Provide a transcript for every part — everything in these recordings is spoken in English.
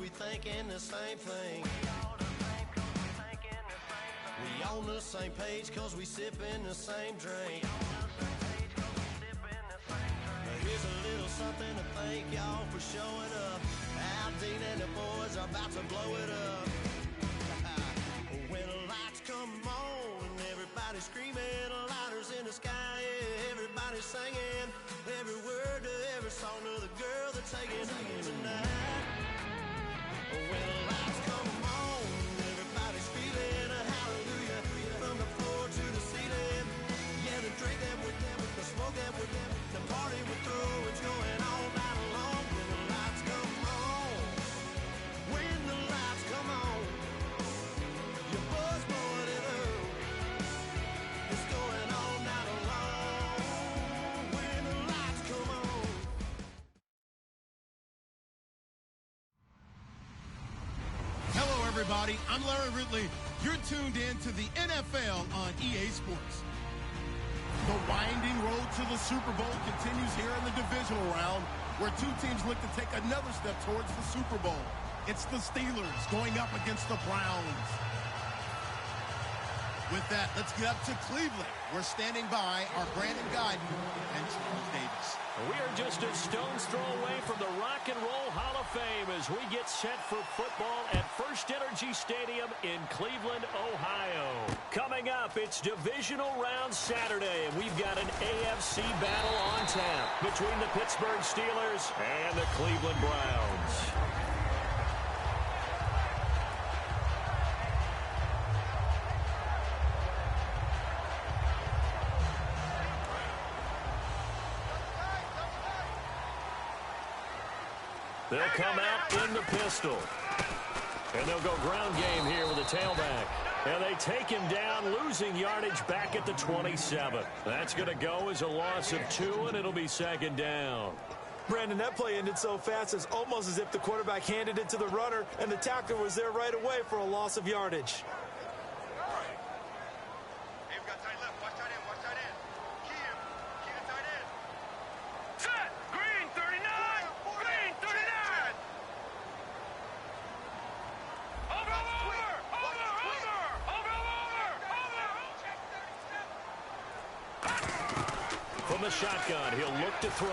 we thinking the same thing. We on the same page cause we sipping the same drink. Here's a little something to thank y'all for showing up. Al, Dean, and the boys are about to blow it up. When the lights come on and everybody's screaming, lighters in the sky, yeah, everybody's singing every word to every song to the girl they're taking home tonight. When the lights come on, everybody's feeling a hallelujah from the floor to the ceiling. Yeah, the drink that we're the smoke that we're the party we're through, it's going all night long. When the lights come on, when the lights come on, your buzz blowing it up. It's going all night long. When the lights come on. Hello, everybody. I'm Larry Ridley. You're tuned in to the NFL on EA Sports. The winding road to the Super Bowl continues here in the divisional round, where two teams look to take another step towards the Super Bowl. It's the Steelers going up against the Browns. With that, let's get up to Cleveland. We're standing by our Brandon Guyton and Charles Davis. We are just a stone's throw away from the Rock and Roll Hall of Fame as we get set for football at First Energy Stadium in Cleveland, Ohio. Coming up, it's Divisional Round Saturday, and we've got an AFC battle on tap between the Pittsburgh Steelers and the Cleveland Browns. They'll come out in the pistol. And they'll go ground game here with a tailback. And they take him down, losing yardage back at the 27. That's going to go as a loss of 2, and it'll be second down. Brandon, that play ended so fast, it's almost as if the quarterback handed it to the runner, and the tackler was there right away for a loss of yardage. From the shotgun, he'll look to throw.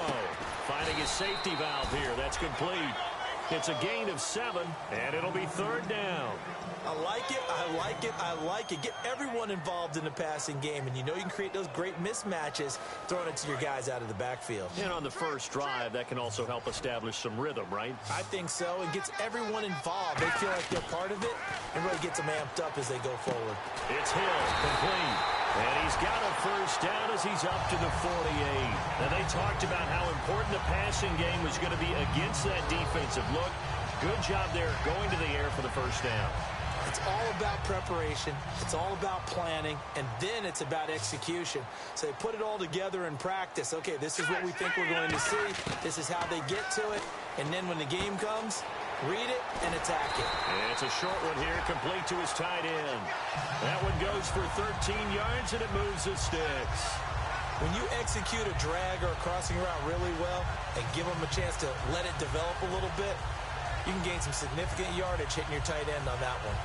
Finding his safety valve here. That's complete. It's a gain of 7, and it'll be third down. I like it, I like it, I like it. Get everyone involved in the passing game, and you know you can create those great mismatches throwing it to your guys out of the backfield. And on the first drive, that can also help establish some rhythm, right? I think so. It gets everyone involved. They feel like they're part of it, and really gets them amped up as they go forward. It's Hill, complete. And he's got a first down as he's up to the 48. Now, they talked about how important the passing game was going to be against that defensive look. Good job there going to the air for the first down. It's all about preparation. It's all about planning. And then it's about execution. So they put it all together in practice. Okay, this is what we think we're going to see. This is how they get to it. And then when the game comes, read it and attack it. And it's a short one here, complete to his tight end. That one goes for 13 yards, and it moves the sticks. When you execute a drag or a crossing route really well and give them a chance to let it develop a little bit, you can gain some significant yardage hitting your tight end on that one.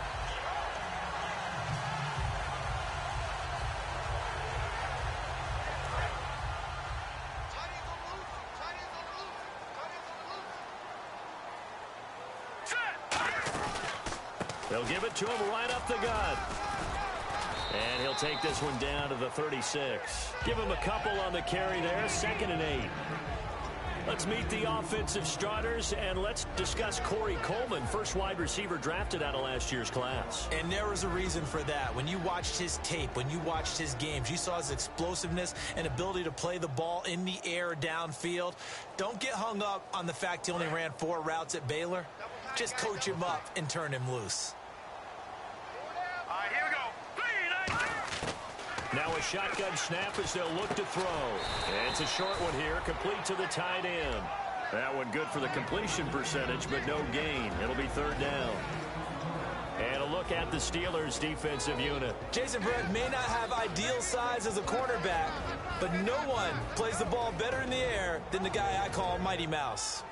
They'll give it to him right up the gut. And he'll take this one down to the 36. Give him a couple on the carry there, 2nd and 8. Let's meet the offensive starters, and let's discuss Corey Coleman, first wide receiver drafted out of last year's class. And there was a reason for that. When you watched his tape, when you watched his games, you saw his explosiveness and ability to play the ball in the air downfield. Don't get hung up on the fact he only ran 4 routes at Baylor. Just coach him up and turn him loose. All right, here we go. Now a shotgun snap as they'll look to throw. And it's a short one here, complete to the tight end. That one good for the completion percentage, but no gain. It'll be third down. And a look at the Steelers' defensive unit. Jason Verrett may not have ideal size as a cornerback, but no one plays the ball better in the air than the guy I call Mighty Mouse.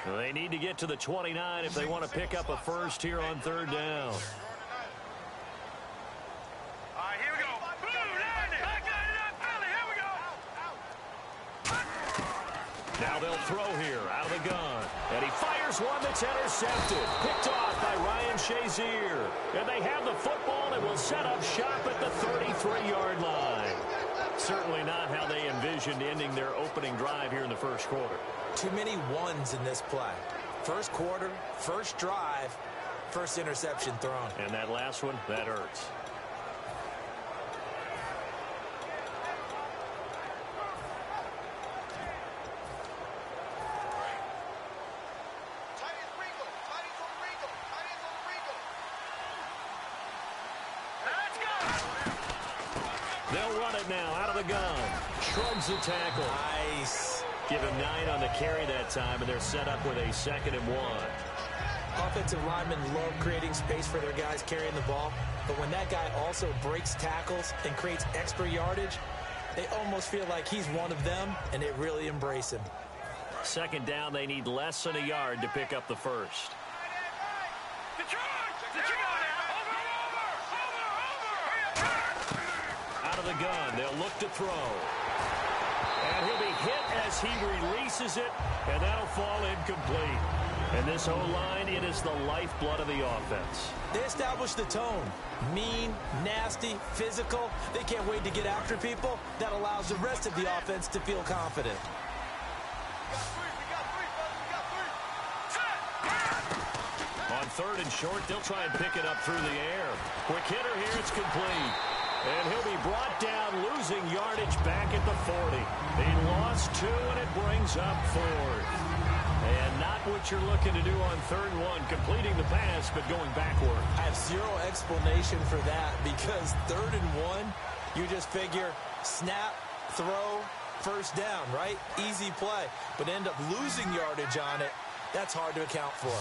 They need to get to the 29 if they want to pick up a first here on third down. All right, here we go. Here we go. Now they'll throw here out of the gun. And he fires one that's intercepted. Picked off by Ryan Shazier. And they have the football and will set up shop at the 33-yard line. Certainly not how they envisioned ending their opening drive here in the first quarter. Too many ones in this play. First quarter, first drive, first interception thrown. And that last one, that hurts. They'll run it now out of the gun. Shrugs the tackle. Nice. Give him 9 on the carry that time, and they're set up with a 2nd and 1. Offensive linemen love creating space for their guys carrying the ball, but when that guy also breaks tackles and creates extra yardage, they almost feel like he's one of them, and they really embrace him. 2nd down, they need less than a yard to pick up the first. Out of the gun, they'll look to throw. And he'll be hit as he releases it, and that'll fall incomplete. And this O-line, it is the lifeblood of the offense. They establish the tone. Mean, nasty, physical. They can't wait to get after people. That allows the rest of the offense to feel confident. On 3rd and short, they'll try and pick it up through the air. Quick hitter here, it's complete. And he'll be brought down, losing yardage back at the 40. He lost 2, and it brings up 4th. And not what you're looking to do on 3rd and 1, completing the pass, but going backward. I have zero explanation for that because 3rd and 1, you just figure snap, throw, first down, right? Easy play. But end up losing yardage on it. That's hard to account for.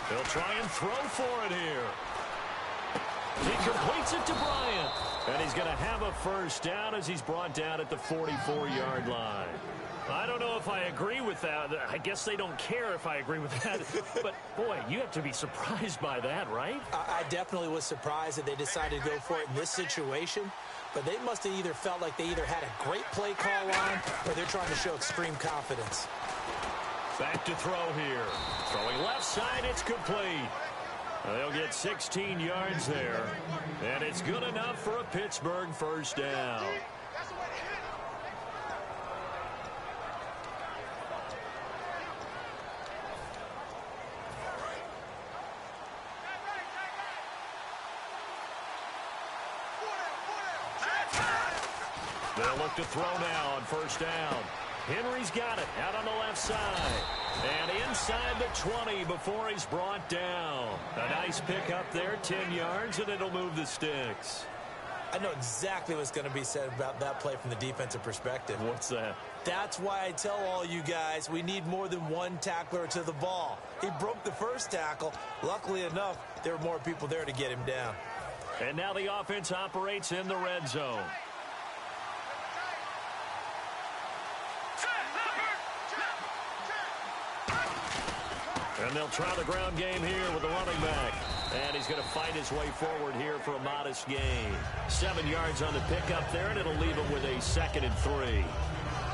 They'll try and throw for it here. He completes it to Bryant. And he's going to have a first down as he's brought down at the 44-yard line. I don't know if I agree with that. I guess they don't care if I agree with that. But, boy, you have to be surprised by that, right? I definitely was surprised that they decided to go for it in this situation. But they must have either felt like they either had a great play call on or they're trying to show extreme confidence. Back to throw here. Throwing left side, it's complete. They'll get 16 yards there. And it's good enough for a Pittsburgh first down. They'll look to throw now on first down. Henry's got it out on the left side. And inside the 20 before he's brought down. A nice pickup there, 10 yards, and it'll move the sticks. I know exactly what's going to be said about that play from the defensive perspective. What's that? That's why I tell all you guys we need more than one tackler to the ball. He broke the first tackle. Luckily enough, there were more people there to get him down. And now the offense operates in the red zone. And they'll try the ground game here with the running back. And he's going to fight his way forward here for a modest gain. 7 yards on the pickup there, and it'll leave him with a 2nd and 3.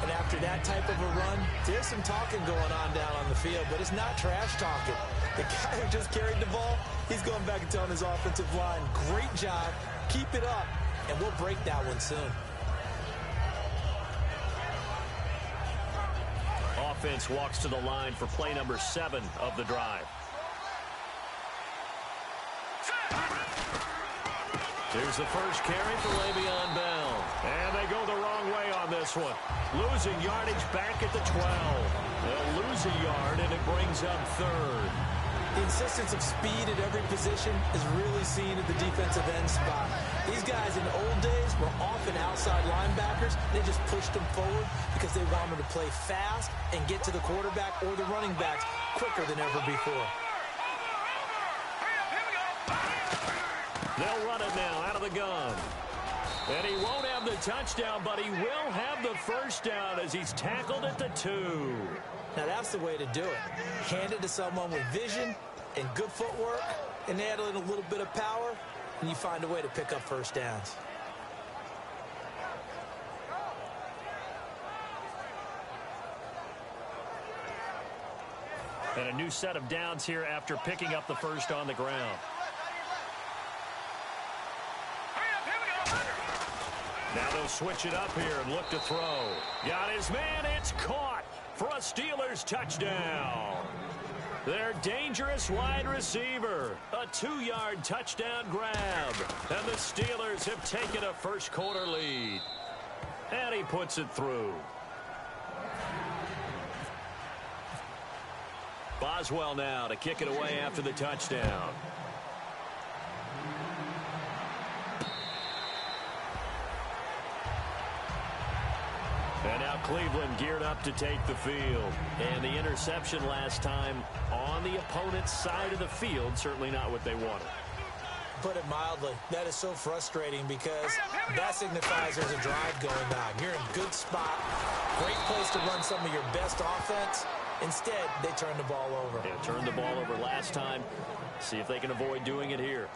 And after that type of a run, there's some talking going on down on the field, but it's not trash talking. The guy who just carried the ball, he's going back and telling his offensive line, great job, keep it up, and we'll break that one soon. Offense walks to the line for play number 7 of the drive. Here's the first carry for Le'Veon Bell. And they go the wrong way on this one. Losing yardage back at the 12. They'll lose a yard, and it brings up 3rd. The insistence of speed at every position is really seen at the defensive end spot. These guys in the old days were often outside linebackers. They just pushed them forward because they wanted to play fast and get to the quarterback or the running backs quicker than ever before. They'll run it now out of the gun. And he won't have the touchdown, but he will have the first down as he's tackled at the 2. Now, that's the way to do it. Hand it to someone with vision and good footwork and add in a little bit of power, and you find a way to pick up first downs. And a new set of downs here after picking up the first on the ground. Now they'll switch it up here and look to throw. Got his man. It's caught for a Steelers touchdown. Their dangerous wide receiver. A 2-yard touchdown grab. And the Steelers have taken a first-quarter lead. And he puts it through. Boswell now to kick it away after the touchdown. And now Cleveland geared up to take the field. And the interception last time on the opponent's side of the field, certainly not what they wanted. Put it mildly, that is so frustrating because that signifies there's a drive going on. You're in a good spot, great place to run some of your best offense. Instead, they turn the ball over. Yeah, turned the ball over last time. See if they can avoid doing it here.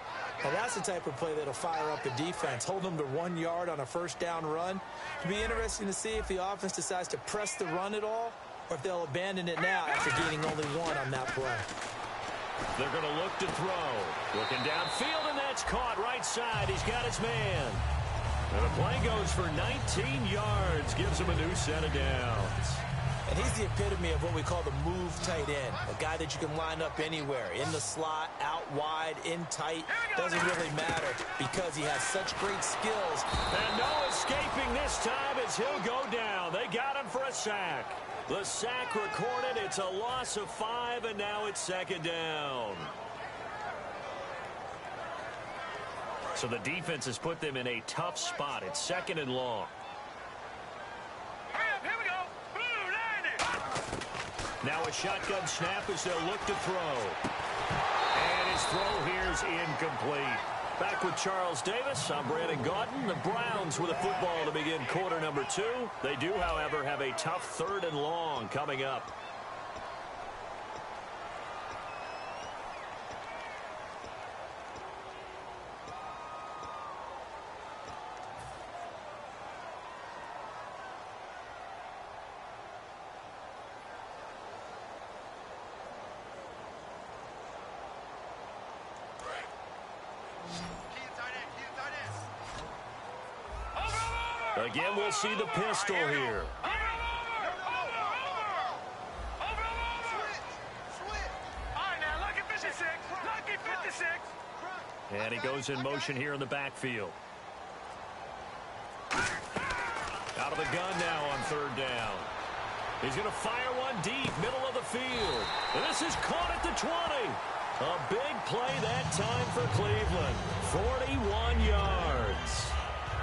Now, that's the type of play that'll fire up the defense. Hold them to 1 yard on a first down run. It'll be interesting to see if the offense decides to press the run at all or if they'll abandon it now after gaining only 1 on that play. They're going to look to throw. Looking downfield, and that's caught right side. He's got his man. And the play goes for 19 yards. Gives him a new set of downs. And he's the epitome of what we call the move tight end. A guy that you can line up anywhere. In the slot, out wide, in tight. Doesn't really matter because he has such great skills. And no escaping this time as he'll go down. They got him for a sack. The sack recorded. It's a loss of 5, and now it's second down. So the defense has put them in a tough spot. It's second and long. Now a shotgun snap as they'll look to throw. And his throw here is incomplete. Back with Charles Davis, I'm Brandon Gaudin. The Browns with a football to begin quarter number 2. They do, however, have a tough 3rd and long coming up. Again, we'll see the pistol here. And he goes in motion here in the backfield. Out of the gun now on 3rd down. He's going to fire one deep, middle of the field. And this is caught at the 20. A big play that time for Cleveland. 41 yards.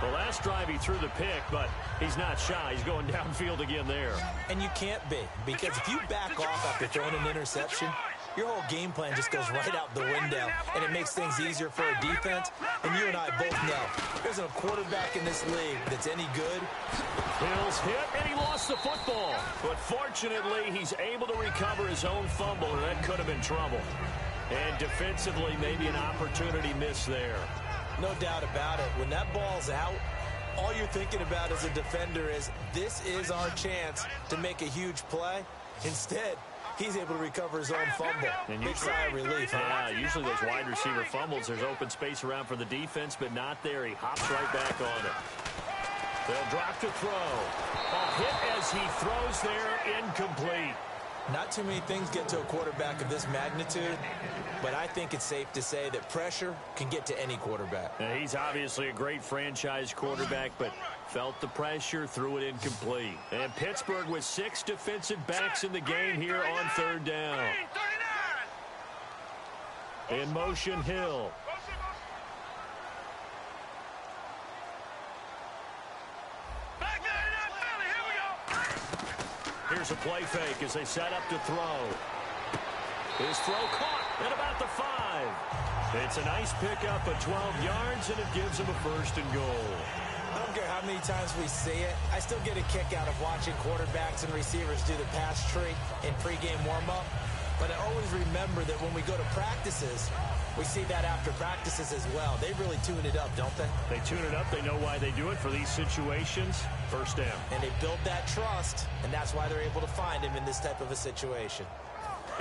The last drive he threw the pick, but he's not shy. He's going downfield again there. And you can't be, because if you back off after throwing an interception, your whole game plan just goes right out the window, and it makes things easier for a defense. And you and I both know there's a quarterback in this league that's any good. Hill's hit, and he lost the football. But fortunately, he's able to recover his own fumble, and that could have been trouble. And defensively, maybe an opportunity missed there. No doubt about it. When that ball's out, all you're thinking about as a defender is, this is our chance to make a huge play. Instead, he's able to recover his own fumble. Big sigh of relief. Yeah, usually those wide receiver fumbles, there's open space around for the defense, but not there. He hops right back on it. They'll drop to throw. A hit as he throws there, incomplete. Not too many things get to a quarterback of this magnitude, but I think it's safe to say that pressure can get to any quarterback. Now, he's obviously a great franchise quarterback, but felt the pressure, threw it incomplete. And Pittsburgh with 6 defensive backs in the game here on 3rd down. In motion, Hill. Here's a play fake as they set up to throw. His throw caught at about the 5. It's a nice pickup of 12 yards, and it gives him a 1st and goal. don't care how many times we see it. I still get a kick out of watching quarterbacks and receivers do the pass tree in pregame warm-up. But I always remember that when we go to practices, we see that after practices as well. They really tune it up, don't they? They tune it up. They know why they do it for these situations. First down. And they build that trust, and that's why they're able to find him in this type of a situation.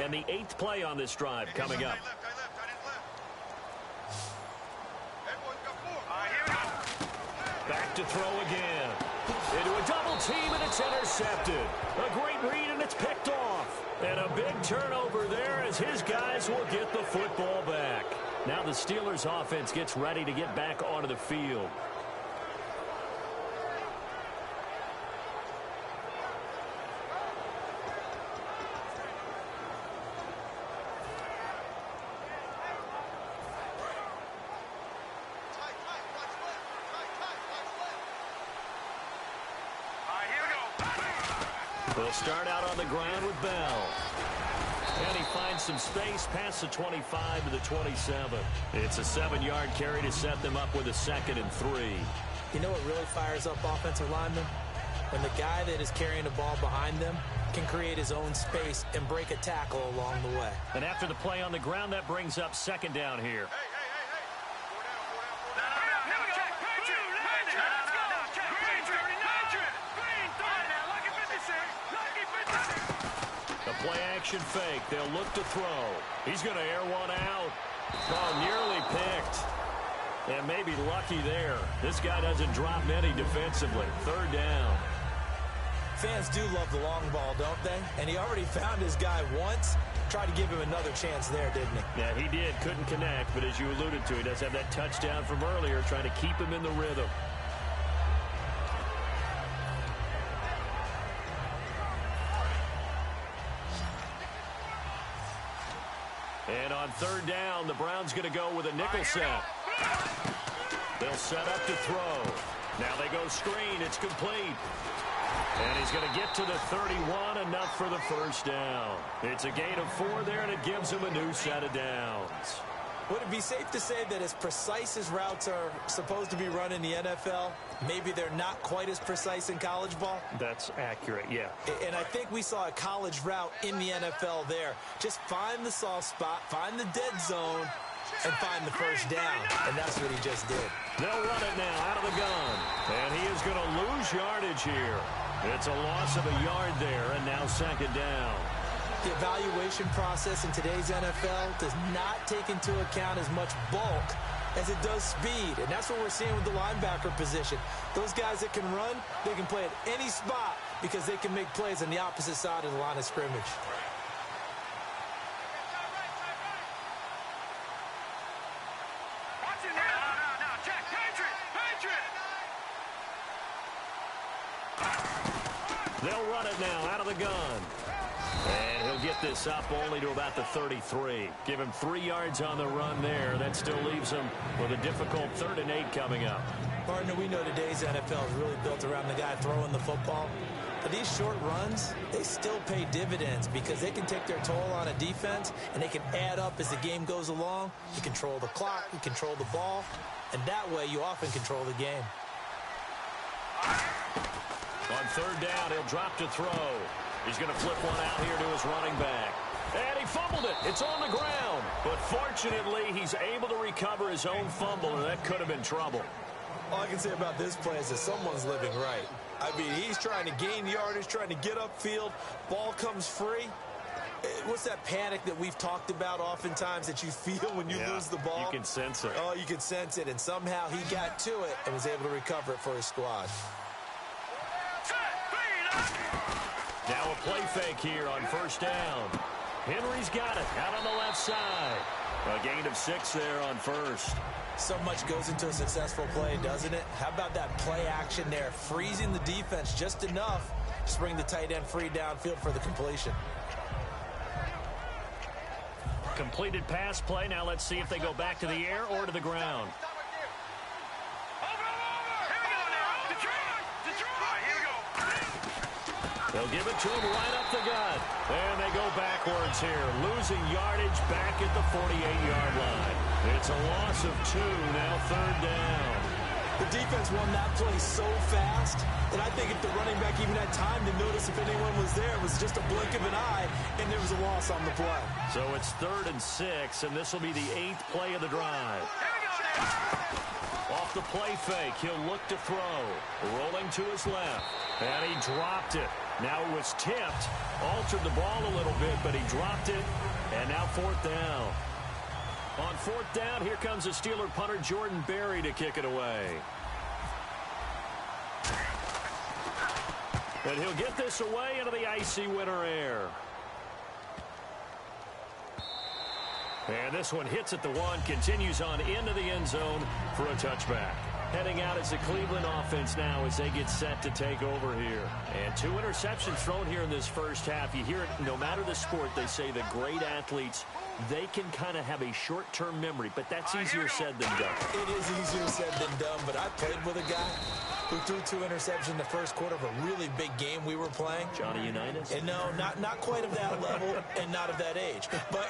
And the 8th play on this drive coming up. Back to throw again. Into a double team, and it's intercepted. A great read, and it's picked off. And a big turnover there as his guys will get the football back. Now the Steelers offense gets ready to get back onto the field. They'll start out on the ground with Bell. And he finds some space past the 25 to the 27. It's a 7-yard carry to set them up with a 2nd and 3. You know what really fires up offensive linemen? When the guy that is carrying the ball behind them can create his own space and break a tackle along the way. And after the play on the ground, that brings up 2nd down here. The play-action fake. They'll look to throw. He's going to air one out. Oh, nearly picked. And maybe lucky there. This guy doesn't drop many defensively. 3rd down. Fans do love the long ball, don't they? And he already found his guy once. Tried to give him another chance there, didn't he? Yeah, he did. Couldn't connect. But as you alluded to, he does have that touchdown from earlier, trying to keep him in the rhythm. And on 3rd down, the Browns going to go with a nickel set. They'll set up to throw. Now they go screen. It's complete. And he's going to get to the 31, enough for the 1st down. It's a gain of 4 there, and it gives him a new set of downs. Would it be safe to say that as precise as routes are supposed to be run in the NFL, maybe they're not quite as precise in college ball? That's accurate, yeah. And I think we saw a college route in the NFL there. Just find the soft spot, find the dead zone, and find the 1st down. And that's what he just did. They'll run it now out of the gun. And he is going to lose yardage here. It's a loss of a yard there, and now 2nd down. The evaluation process in today's NFL does not take into account as much bulk as it does speed. And that's what we're seeing with the linebacker position. Those guys that can run, they can play at any spot because they can make plays on the opposite side of the line of scrimmage. They'll run it now out of the gun. And he'll get this up only to about the 33. Give him 3 yards on the run there. That still leaves him with a difficult 3rd and 8 coming up. Partner, we know today's NFL is really built around the guy throwing the football. But these short runs, they still pay dividends because they can take their toll on a defense and they can add up as the game goes along. You control the clock, you control the ball, and that way you often control the game. On 3rd down, he'll drop to throw. He's going to flip one out here to his running back. And he fumbled it. It's on the ground. But fortunately, he's able to recover his own fumble, or that could have been trouble. All I can say about this play is that someone's living right. I mean, he's trying to gain yardage, trying to get upfield. Ball comes free. What's that panic that we've talked about oftentimes that you feel when you lose the ball? You can sense it. Oh, you can sense it. And somehow he got to it and was able to recover it for his squad. Now a play fake here on 1st down. Henry's got it out on the left side. A gain of 6 there on 1st. So much goes into a successful play, doesn't it? How about that play action there? Freezing the defense just enough to bring the tight end free downfield for the completion. Completed pass play. Now let's see if they go back to the air or to the ground. They'll give it to him right up the gut. And they go backwards here, losing yardage back at the 48-yard line. It's a loss of 2, now 3rd down. The defense won that play so fast that I think if the running back even had time to notice if anyone was there, it was just a blink of an eye, and there was a loss on the play. So it's 3rd and 6, and this will be the 8th play of the drive. Off the play fake, he'll look to throw. Rolling to his left, and he dropped it. Now it was tipped, altered the ball a little bit, but he dropped it, and now 4th down. On 4th down, here comes the Steeler punter Jordan Berry to kick it away. And he'll get this away into the icy winter air. And this one hits at the 1, continues on into the end zone for a touchback. Heading out is the Cleveland offense now as they get set to take over here. And 2 interceptions thrown here in this first half. You hear it no matter the sport, they say the great athletes, they can kind of have a short-term memory, but that's easier said than done. It is easier said than done, but I played with a guy who threw 2 interceptions in the first quarter of a really big game we were playing. Johnny Unitas? And no, not quite of that level and not of that age. But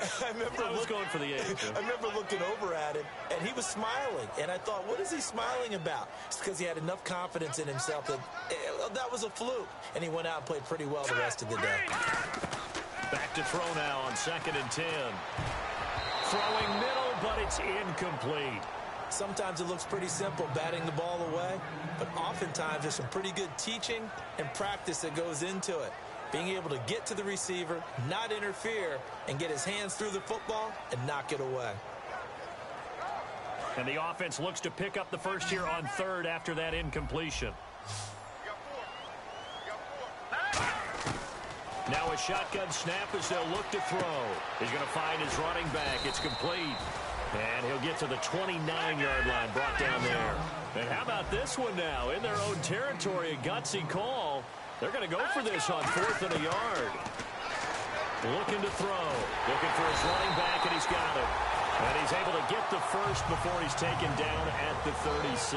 I was going for the age. I remember looking over at him, and he was smiling. And I thought, what is he smiling about? It's because he had enough confidence in himself that that was a fluke. And he went out and played pretty well the rest of the day. Back to throw now on 2nd and 10. Throwing middle, but it's incomplete. Sometimes it looks pretty simple, batting the ball away, but oftentimes there's some pretty good teaching and practice that goes into it. Being able to get to the receiver, not interfere, and get his hands through the football and knock it away. And the offense looks to pick up the first here on 3rd after that incompletion. Now a shotgun snap as they'll look to throw. He's going to find his running back. It's complete. And he'll get to the 29-yard line, brought down there. And how about this one now? In their own territory, a gutsy call. They're going to go for this on 4th and a yard. Looking to throw. Looking for his running back, and he's got it. And he's able to get the first before he's taken down at the 36.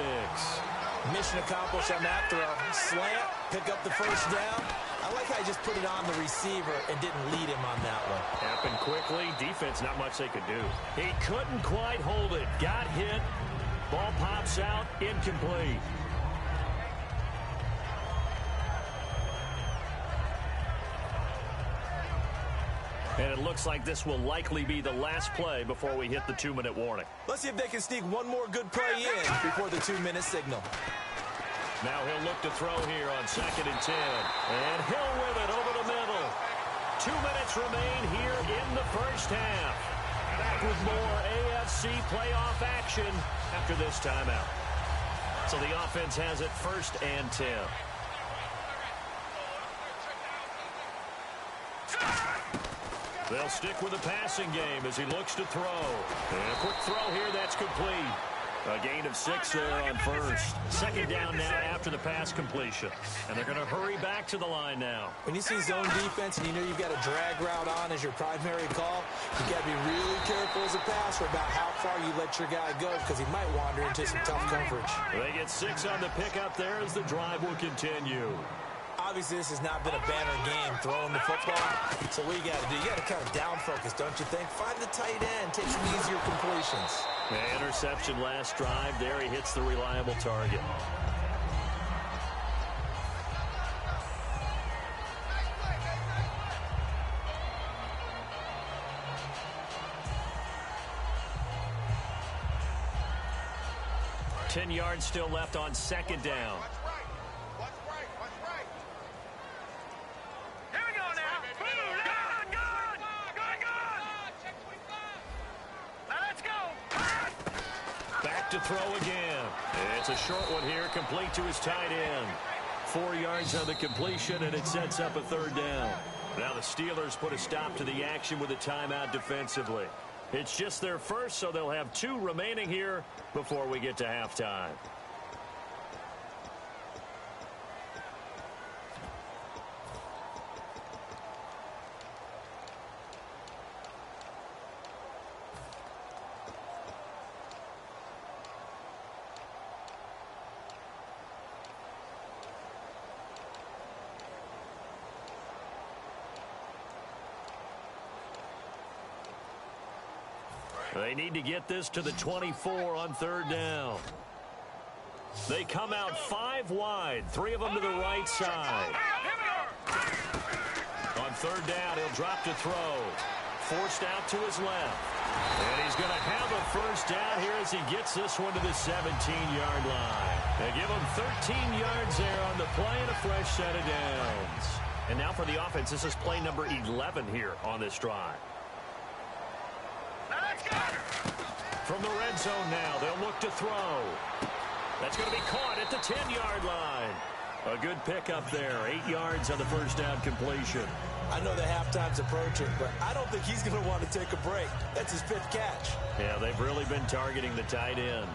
Mission accomplished on that throw. Slant, pick up the first down. I like how he just put it on the receiver and didn't lead him on that one. Happened quickly. Defense, not much they could do. He couldn't quite hold it. Got hit. Ball pops out. Incomplete. And it looks like this will likely be the last play before we hit the 2-minute warning. Let's see if they can sneak one more good play in before the 2-minute signal. Now he'll look to throw here on 2nd and 10. And he'll whip it over the middle. 2 minutes remain here in the first half. Back with more AFC playoff action after this timeout. So the offense has it 1st and 10. They'll stick with the passing game as he looks to throw. And a quick throw here, that's complete. A gain of 6 there on 1st. 2nd down now after the pass completion. And they're going to hurry back to the line now. When you see zone defense and you know you've got a drag route on as your primary call, you've got to be really careful as a passer about how far you let your guy go because he might wander into some tough coverage. They get 6 on the pickup there as the drive will continue. Obviously, this has not been a banner game throwing the football. So what you got to do, you got to kind of down focus, don't you think? Find the tight end, take some easier completions. The interception last drive. There he hits the reliable target. Ten yards still left on 2nd down. To throw again. It's a short one here, complete to his tight end. 4 yards on the completion, and it sets up a 3rd down. Now the Steelers put a stop to the action with a timeout defensively. It's just their first, so they'll have 2 remaining here before we get to halftime. They need to get this to the 24 on 3rd down. They come out 5 wide, 3 of them to the right side. On third down, he'll drop to throw. Forced out to his left. And he's going to have a first down here as he gets this one to the 17-yard line. They give him 13 yards there on the play and a fresh set of downs. And now for the offense, this is play number 11 here on this drive. From the red zone now, they'll look to throw. That's going to be caught at the 10-yard line. A good pickup there, 8 yards on the first down completion. I know the halftime's approaching, but I don't think he's going to want to take a break. That's his 5th catch. Yeah, they've really been targeting the tight end.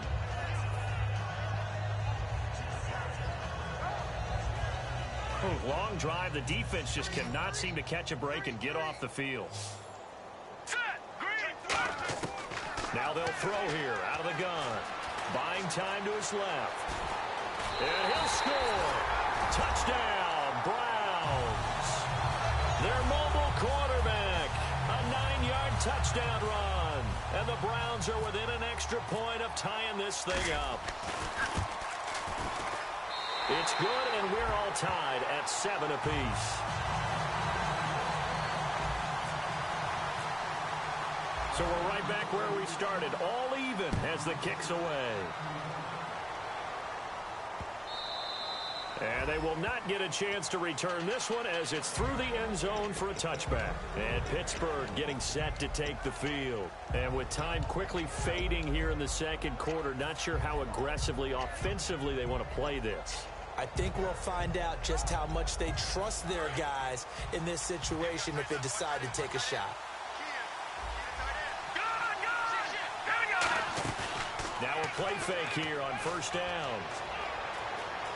Long drive. The defense just cannot seem to catch a break and get off the field. Now they'll throw here out of the gun. Buying time to his left. And he'll score. Touchdown, Browns. Their mobile quarterback. A 9-yard touchdown run. And the Browns are within an extra point of tying this thing up. It's good, and we're all tied at 7 apiece. So we're right back where we started, all even as the kick's away. And they will not get a chance to return this one as it's through the end zone for a touchback. And Pittsburgh getting set to take the field. And with time quickly fading here in the second quarter, not sure how aggressively, offensively they want to play this. I think we'll find out just how much they trust their guys in this situation if they decide to take a shot. Now a play fake here on first down.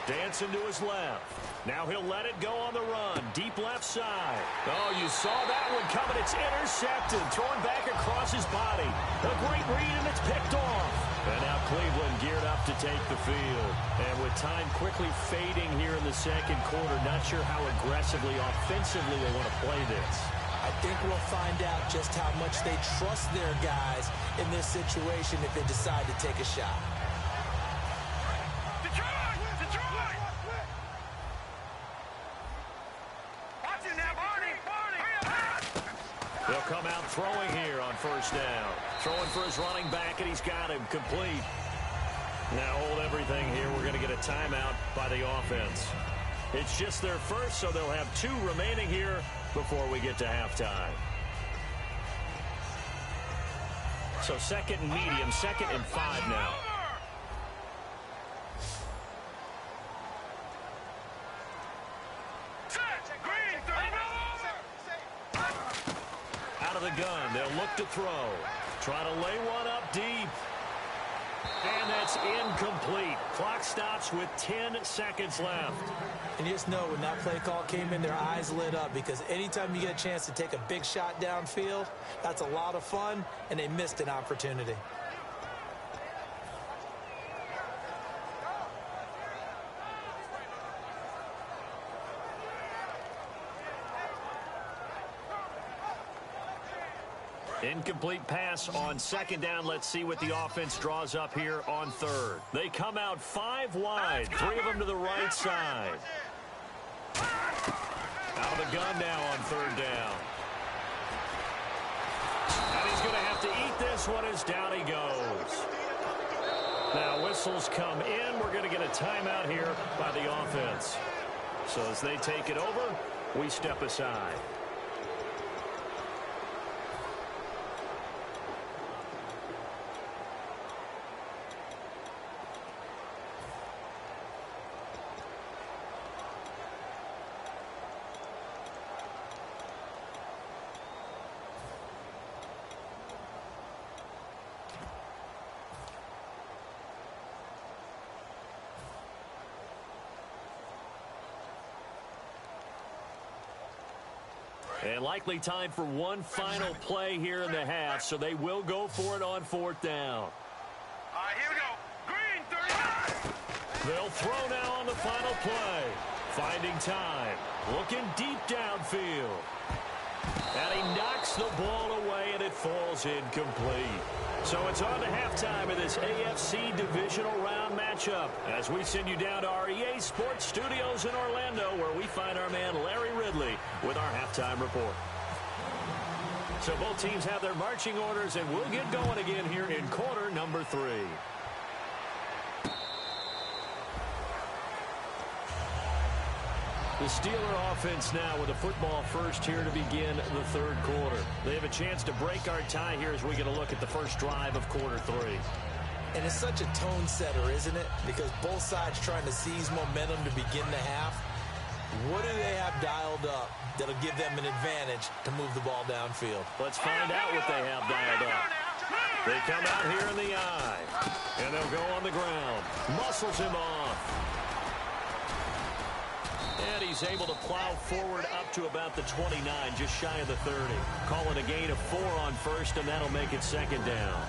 Dancing to his left. Now he'll let it go on the run. Deep left side. Oh, you saw that one coming. It's intercepted. Thrown back across his body. A great read, and it's picked off. And now Cleveland geared up to take the field. And with time quickly fading here in the second quarter, not sure how aggressively, offensively they want to play this. I think we'll find out just how much they trust their guys in this situation if they decide to take a shot. They'll come out throwing here on first down. Throwing for his running back, and he's got him complete. Now hold everything here. We're going to get a timeout by the offense. It's just their first, so they'll have 2 remaining here before we get to halftime. So second and medium, 2nd and 5 now. Out of the gun, they'll look to throw. Try to lay one up deep. And that's incomplete. Clock stops with 10 seconds left. And you just know when that play call came in, their eyes lit up, because anytime you get a chance to take a big shot downfield, that's a lot of fun, and they missed an opportunity. Incomplete pass on second down. Let's see what the offense draws up here on third. They come out 5 wide, 3 of them to the right side. Out of the gun now on third down. And he's going to have to eat this one as down he goes. Now whistles come in. We're going to get a timeout here by the offense. So as they take it over, we step aside. And likely time for one final play here in the half, so they will go for it on fourth down. Here we go. Green, 30. They'll throw now on the final play. Finding time. Looking deep downfield. And he knocks the ball away, and it falls incomplete. So it's on to halftime of this AFC divisional round matchup as we send you down to our EA Sports Studios in Orlando, where we find our man Larry Ridley with our halftime report. So both teams have their marching orders, and we'll get going again here in quarter number 3. The Steeler offense now with the football first here to begin the third quarter. They have a chance to break our tie here as we get a look at the first drive of quarter 3. And it's such a tone setter, isn't it? Because both sides trying to seize momentum to begin the half. What do they have dialed up that'll give them an advantage to move the ball downfield? Let's find out what they have dialed up. They come out here in the eye, and they'll go on the ground. Muscles him off. And he's able to plow forward up to about the 29, just shy of the 30. Calling a gain of 4 on first, and that'll make it second down.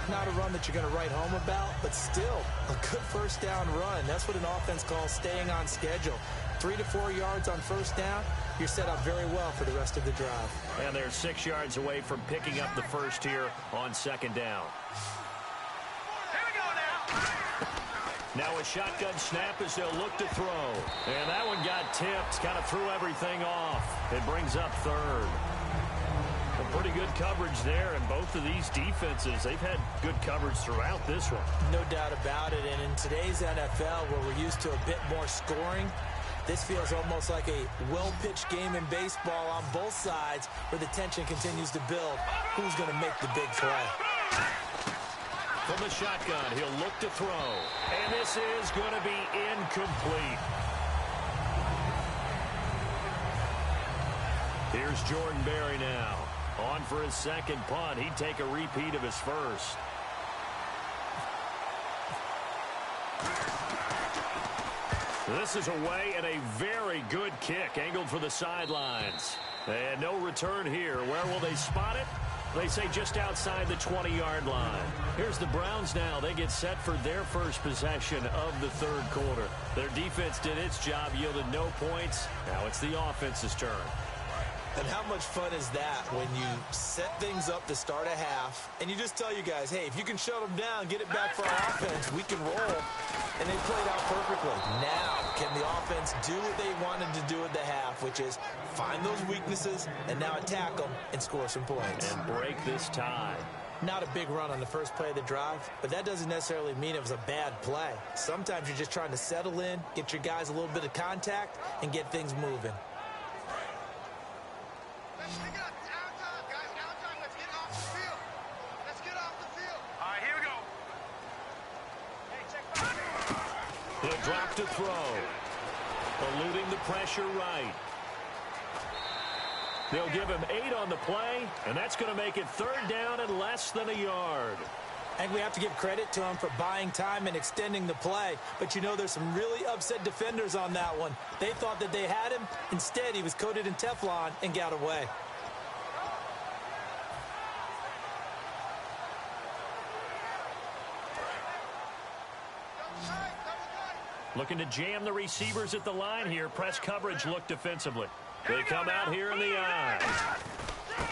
Not a run that you're going to write home about, but still a good first down run. That's what an offense calls staying on schedule. 3 to 4 yards on first down, you're set up very well for the rest of the drive. And they're 6 yards away from picking up the first here on second down. Now a shotgun snap as they'll look to throw. And that one got tipped, kind of threw everything off. It brings up third. Well, pretty good coverage there, and both of these defenses, they've had good coverage throughout this one. No doubt about it, and in today's NFL, where we're used to a bit more scoring, this feels almost like a well-pitched game in baseball on both sides, where the tension continues to build. Who's going to make the big play? From the shotgun, he'll look to throw. And this is going to be incomplete. Here's Jordan Berry now. On for his second punt. He'd take a repeat of his first. This is away, and a very good kick angled for the sidelines. And no return here. Where will they spot it? They say just outside the 20-yard line. Here's the Browns now. They get set for their first possession of the third quarter. Their defense did its job, yielded no points. Now it's the offense's turn. And how much fun is that when you set things up to start a half, and you just tell you guys, hey, if you can shut them down, get it back for our offense, we can roll. And they played out perfectly. Now, can the offense do what they wanted to do at the half, which is find those weaknesses and now attack them and score some points? And break this tie. Not a big run on the first play of the drive, but that doesn't necessarily mean it was a bad play. Sometimes you're just trying to settle in, get your guys a little bit of contact, and get things moving. He'll drop to throw. Eluding the pressure right. They'll give him 8 on the play, and that's going to make it third down and less than a yard. And we have to give credit to him for buying time and extending the play. But you know, there's some really upset defenders on that one. They thought that they had him. Instead, he was coated in Teflon and got away. Looking to jam the receivers at the line here. Press coverage look defensively. They come out here in the eye.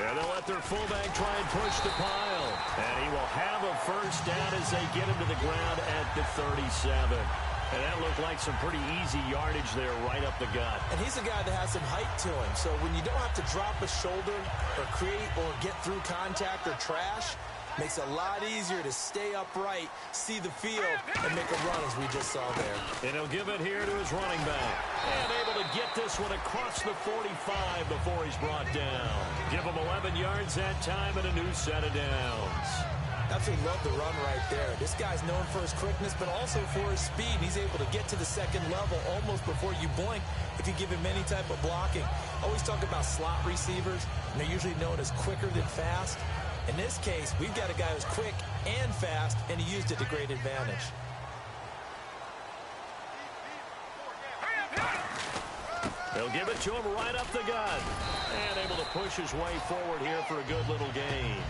And they'll let their fullback try and push the pile. And he will have a first down as they get him to the ground at the 37. And that looked like some pretty easy yardage there right up the gut. And he's a guy that has some height to him. So when you don't have to drop a shoulder or create or get through contact or trash, makes it a lot easier to stay upright, see the field, and make a run as we just saw there. And he'll give it here to his running back. And able to get this one across the 45 before he's brought down. Give him 11 yards that time and a new set of downs. Absolutely love the run right there. This guy's known for his quickness, but also for his speed. He's able to get to the second level almost before you blink if you give him any type of blocking. Always talk about slot receivers, and they're usually known as quicker than fast. In this case, we've got a guy who's quick and fast, and he used it to great advantage. They'll give it to him right up the gut. And able to push his way forward here for a good little gain.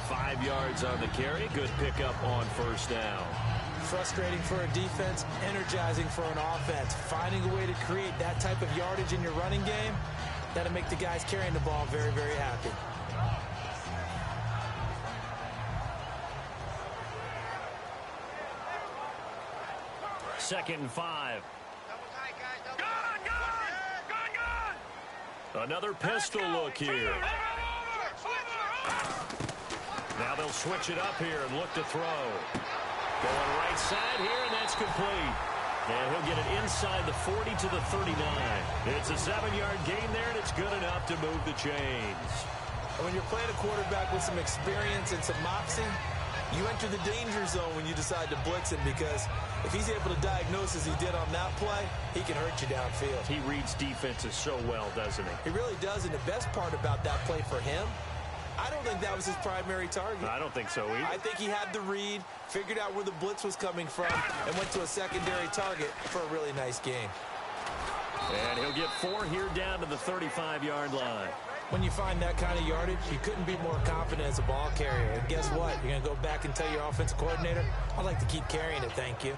5 yards on the carry. Good pickup on first down. Frustrating for a defense, energizing for an offense. Finding a way to create that type of yardage in your running game, that'll make the guys carrying the ball very, very happy. 2nd and 5. Gun! Another pistol look here. Now they'll switch it up here and look to throw. Going right side here, and that's complete. And he'll get it inside the 40 to the 39. It's a 7-yard gain there, and it's good enough to move the chains. And when you're playing a quarterback with some experience and some moxie, you enter the danger zone when you decide to blitz him, because if he's able to diagnose as he did on that play, he can hurt you downfield. He reads defenses so well, doesn't he? He really does, and the best part about that play for him, I don't think that was his primary target. I don't think so either. I think he had the read, figured out where the blitz was coming from, and went to a secondary target for a really nice game. And he'll get 4 here down to the 35-yard line. When you find that kind of yardage, you couldn't be more confident as a ball carrier. And guess what? You're going to go back and tell your offensive coordinator, I'd like to keep carrying it, thank you.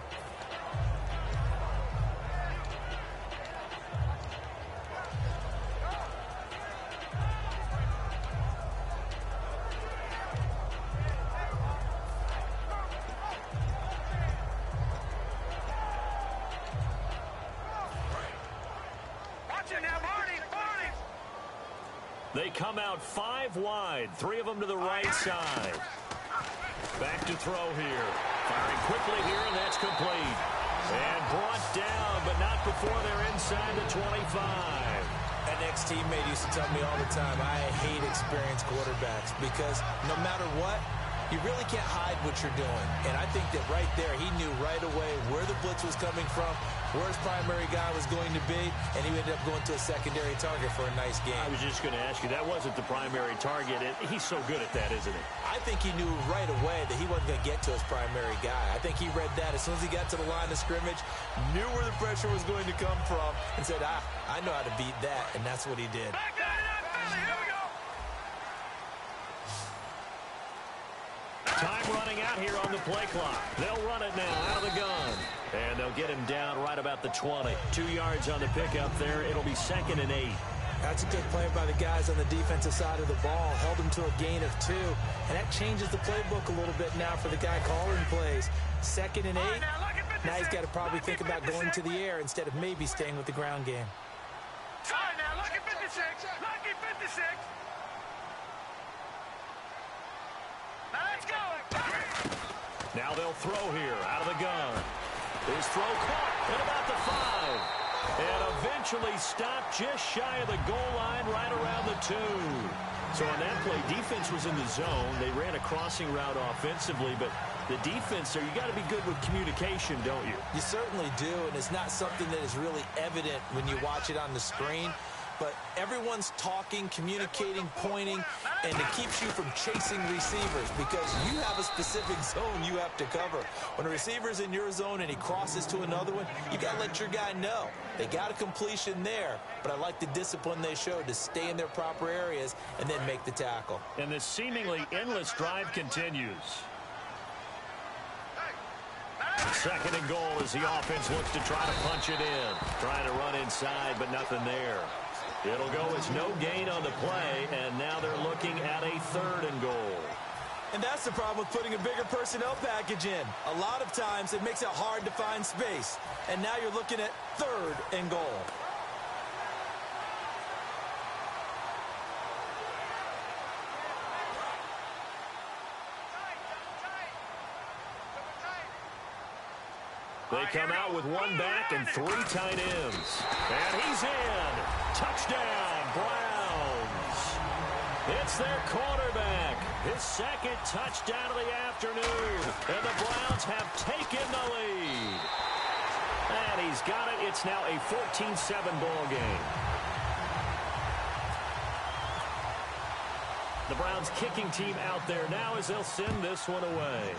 They come out 5 wide, 3 of them to the right side. Back to throw here. Firing quickly here, and that's complete. And brought down, but not before they're inside the 25. An ex-teammate used to tell me all the time, I hate experienced quarterbacks, because no matter what, you really can't hide what you're doing. And I think that right there, he knew right away where the blitz was coming from, where his primary guy was going to be, and he ended up going to a secondary target for a nice game. I was just going to ask you, that wasn't the primary target. He's so good at that, isn't he? I think he knew right away that he wasn't going to get to his primary guy. I think he read that as soon as he got to the line of scrimmage, knew where the pressure was going to come from, and said, I know how to beat that, and that's what he did. Time running out here on the play clock. They'll run it now out of the gun. And they'll get him down right about the 20. 2 yards on the pickup there. It'll be 2nd and 8. That's a good play by the guys on the defensive side of the ball. Held him to a gain of 2. And that changes the playbook a little bit now for the guy calling plays. 2nd and 8. Now he's got to probably think about going to the air instead of maybe staying with the ground game. All right, now, lucky 56. Lucky 56. Now let's go. Now they'll throw here out of the gun. His throw caught at about the 5. And eventually stopped just shy of the goal line right around the 2. So on that play, defense was in the zone. They ran a crossing route offensively, but the defense there, you got to be good with communication, don't you? You certainly do, and it's not something that is really evident when you watch it on the screen. But everyone's talking, communicating, pointing, and it keeps you from chasing receivers because you have a specific zone you have to cover. When a receiver's in your zone and he crosses to another one, you got to let your guy know. They got a completion there, but I like the discipline they showed to stay in their proper areas and then make the tackle. And this seemingly endless drive continues. 2nd and goal as the offense looks to try to punch it in. Trying to run inside, but nothing there. It'll go as no gain on the play, and now they're looking at a 3rd and goal. And that's the problem with putting a bigger personnel package in. A lot of times it makes it hard to find space. And now you're looking at 3rd and goal. They come out with 1 back and 3 tight ends. And he's in. Touchdown, Browns. It's their quarterback. His 2nd touchdown of the afternoon. And the Browns have taken the lead. And he's got it. It's now a 14-7 ball game. The Browns kicking team out there now as they'll send this one away.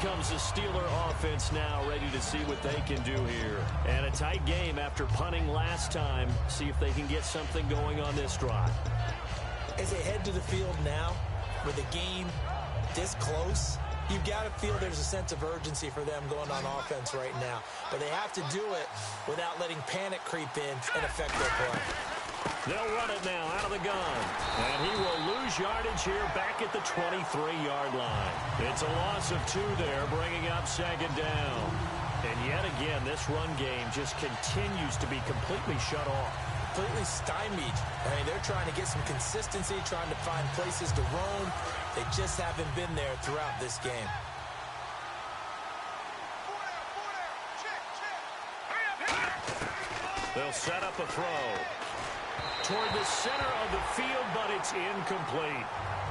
Comes the Steeler offense now, ready to see what they can do here. And a tight game after punting last time. See if they can get something going on this drive. As they head to the field now, with the game this close, you've got to feel there's a sense of urgency for them going on offense right now. But they have to do it without letting panic creep in and affect their play. They'll run it now out of the gun. And he will lose yardage here back at the 23-yard line. It's a loss of 2 there, bringing up second down. And yet again, this run game just continues to be completely shut off. Completely stymied. I mean, they're trying to get some consistency, trying to find places to roam. They just haven't been there throughout this game. They'll set up a throw toward the center of the field, but it's incomplete.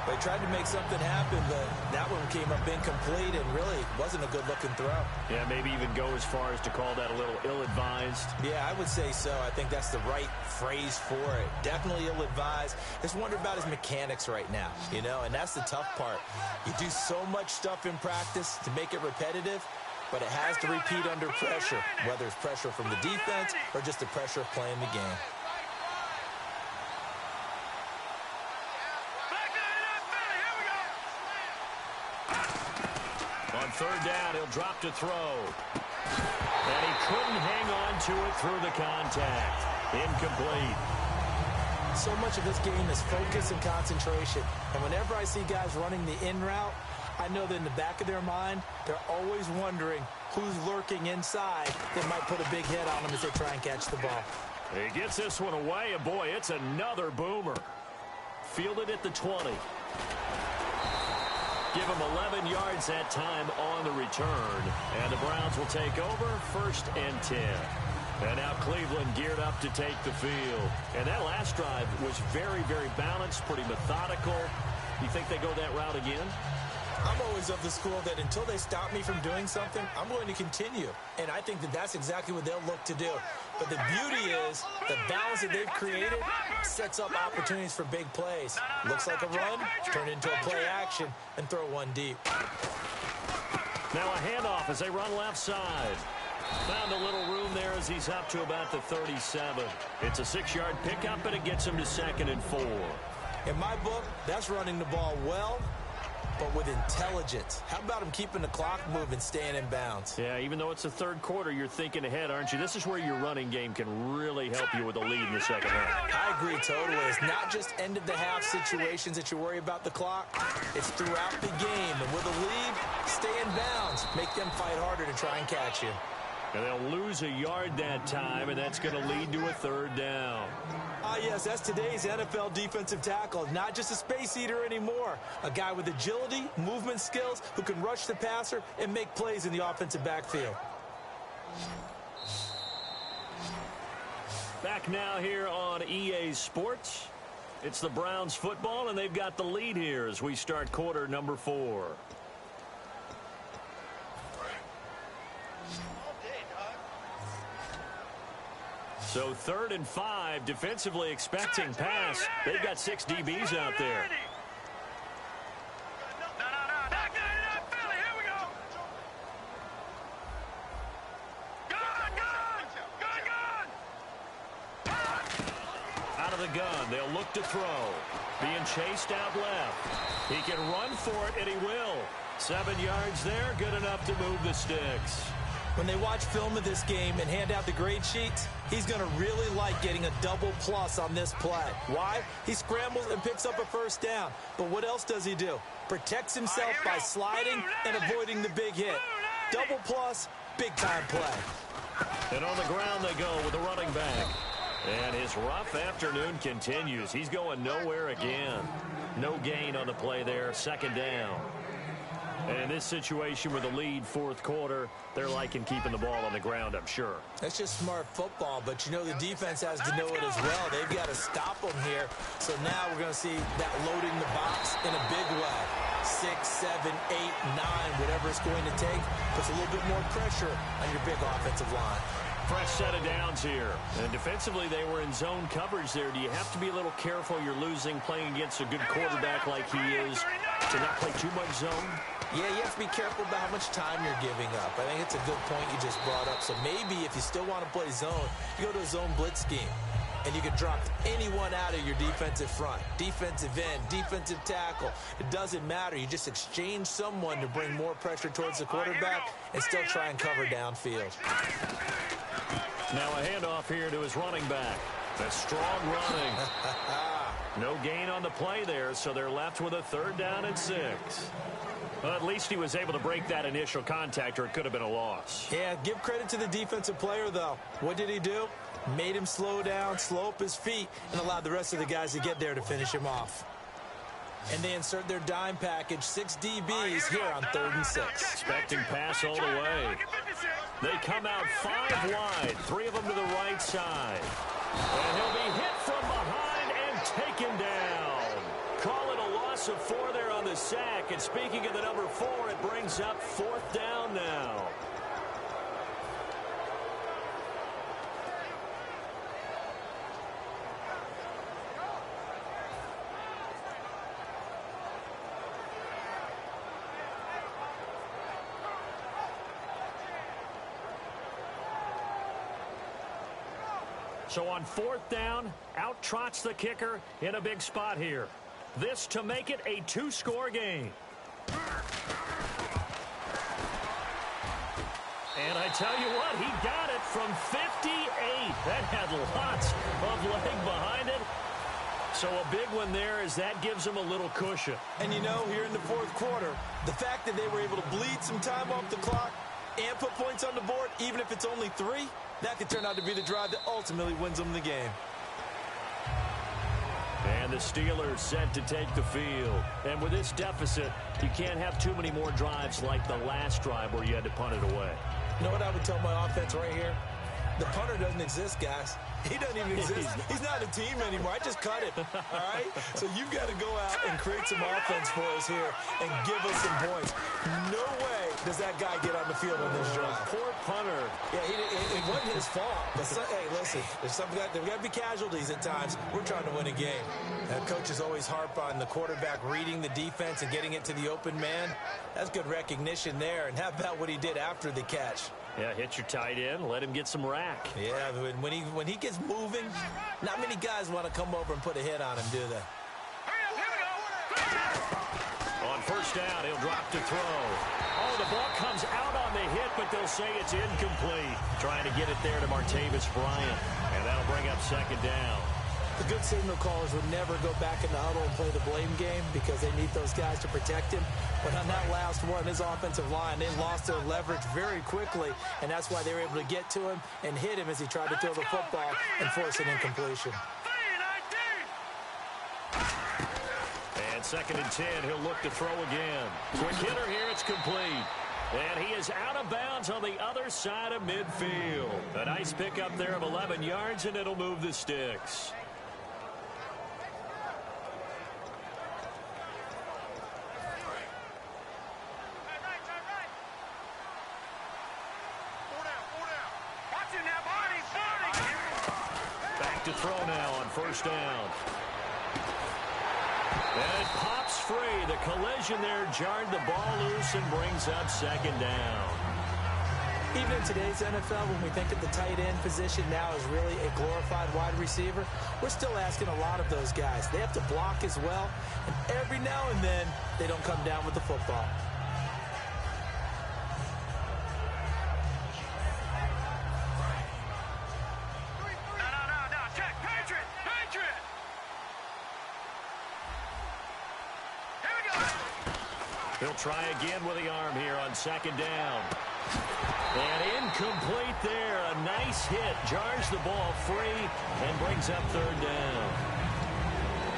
They tried to make something happen, but that one came up incomplete and really wasn't a good-looking throw. Yeah, maybe even go as far as to call that a little ill-advised. Yeah, I would say so. I think that's the right phrase for it. Definitely ill-advised. Just wonder about his mechanics right now, you know, and that's the tough part. You do so much stuff in practice to make it repetitive, but it has to repeat under pressure, whether it's pressure from the defense or just the pressure of playing the game. On third down, he'll drop to throw. And he couldn't hang on to it through the contact. Incomplete. So much of this game is focus and concentration. And whenever I see guys running the in route, I know that in the back of their mind, they're always wondering who's lurking inside that might put a big hit on them as they try and catch the ball. He gets this one away, and boy, it's another boomer. Fielded at the 20. Give him 11 yards that time on the return. And the Browns will take over 1st and 10. And now Cleveland geared up to take the field. And that last drive was very, very balanced, pretty methodical. You think they go that route again? I'm always of the school that until they stop me from doing something, I'm going to continue. And I think that that's exactly what they'll look to do. But the beauty is the balance that they've created sets up opportunities for big plays. Looks like a run, turn into a play action, and throw one deep. Now a handoff as they run left side. Found a little room there as he's up to about the 37. It's a 6-yard pickup, and it gets him to 2nd and 4. In my book, that's running the ball well, but with intelligence. How about him keeping the clock moving, staying in bounds? Yeah, even though it's the third quarter, you're thinking ahead, aren't you? This is where your running game can really help you with a lead in the second half. I agree totally. It's not just end-of-the-half situations that you worry about the clock. It's throughout the game. And with a lead, stay in bounds. Make them fight harder to try and catch you. And they'll lose a yard that time, and that's going to lead to a 3rd down. Ah, yes, that's today's NFL defensive tackle. Not just a space eater anymore. A guy with agility, movement skills, who can rush the passer and make plays in the offensive backfield. Back now here on EA Sports. It's the Browns football, and they've got the lead here as we start quarter number 4. So 3rd and 5, defensively expecting pass. They've got 6 DBs out there. Out of the gun, they'll look to throw. Being chased out left. He can run for it, and he will. 7 yards there, good enough to move the sticks. When they watch film of this game and hand out the grade sheets, he's going to really like getting a double plus on this play. Why? He scrambles and picks up a 1st down. But what else does he do? Protects himself by sliding and avoiding the big hit. Double plus, big-time play. And on the ground they go with the running back. And his rough afternoon continues. He's going nowhere again. No gain on the play there, 2nd down. And in this situation with a lead 4th quarter, they're liking keeping the ball on the ground, I'm sure. That's just smart football, but you know the defense has to know it as well. They've got to stop them here. So now we're going to see that loading the box in a big way. 6, 7, 8, 9, whatever it's going to take, puts a little bit more pressure on your big offensive line. Fresh set of downs here. And defensively, they were in zone coverage there. Do you have to be a little careful you're losing playing against a good quarterback like he is to not play too much zone? Yeah, you have to be careful about how much time you're giving up. I think it's a good point you just brought up. So maybe if you still want to play zone, you go to a zone blitz scheme. And you can drop anyone out of your defensive front. Defensive end, defensive tackle. It doesn't matter. You just exchange someone to bring more pressure towards the quarterback and still try and cover downfield. Now a handoff here to his running back. That's strong running. No gain on the play there, so they're left with a 3rd down and 6. Well, at least he was able to break that initial contact, or it could have been a loss. Yeah, give credit to the defensive player, though. What did he do? Made him slow down, slow up his feet, and allowed the rest of the guys to get there to finish him off. And they insert their dime package, 6 DBs here on 3rd and 6. Expecting pass all the way. They come out 5 wide, 3 of them to the right side. And he'll be hit from behind and taken down. Call it a loss of 4 there on the sack. And speaking of the number 4, it brings up 4th down now. So on 4th down, out trots the kicker in a big spot here. This to make it a 2-score game. And I tell you what, he got it from 58. That had lots of leg behind it. So a big one there as that gives him a little cushion. And you know, here in the 4th quarter, the fact that they were able to bleed some time off the clock and put points on the board, even if it's only 3, that could turn out to be the drive that ultimately wins them the game. And the Steelers set to take the field. And with this deficit, you can't have too many more drives like the last drive where you had to punt it away. You know what I would tell my offense right here? The punter doesn't exist, guys. He doesn't even exist. He's not a team anymore. I just cut it, all right? So you've got to go out and create some offense for us here and give us some points. No way does that guy get on the field on this drive. Poor punter. Yeah, it wasn't his fault. But hey, listen, there's got to be casualties at times. We're trying to win a game. Coaches always harp on the quarterback reading the defense and getting it to the open man. That's good recognition there. And how about what he did after the catch? Yeah, hit your tight end, let him get some rack. Yeah, when he gets moving, not many guys want to come over and put a hit on him, do they? On 1st down, he'll drop to throw. Oh, the ball comes out on the hit, but they'll say it's incomplete. Trying to get it there to Martavis Bryant, and that'll bring up 2nd down. The good signal callers would never go back in the huddle and play the blame game because they need those guys to protect him. But on that last one, his offensive line, they lost their leverage very quickly, and that's why they were able to get to him and hit him as he tried to throw the football and force an incompletion. And 2nd and 10, he'll look to throw again. Quick hitter here, it's complete. And he is out of bounds on the other side of midfield. A nice pickup there of 11 yards, and it'll move the sticks. Back to throw now on 1st down. And it pops free. The collision there jarred the ball loose and brings up 2nd down. Even in today's NFL, when we think of the tight end position now as really a glorified wide receiver, we're still asking a lot of those guys. They have to block as well, and every now and then, they don't come down with the football. He'll try again with the arm here on 2nd down. And incomplete there. A nice hit. Jars the ball free and brings up 3rd down.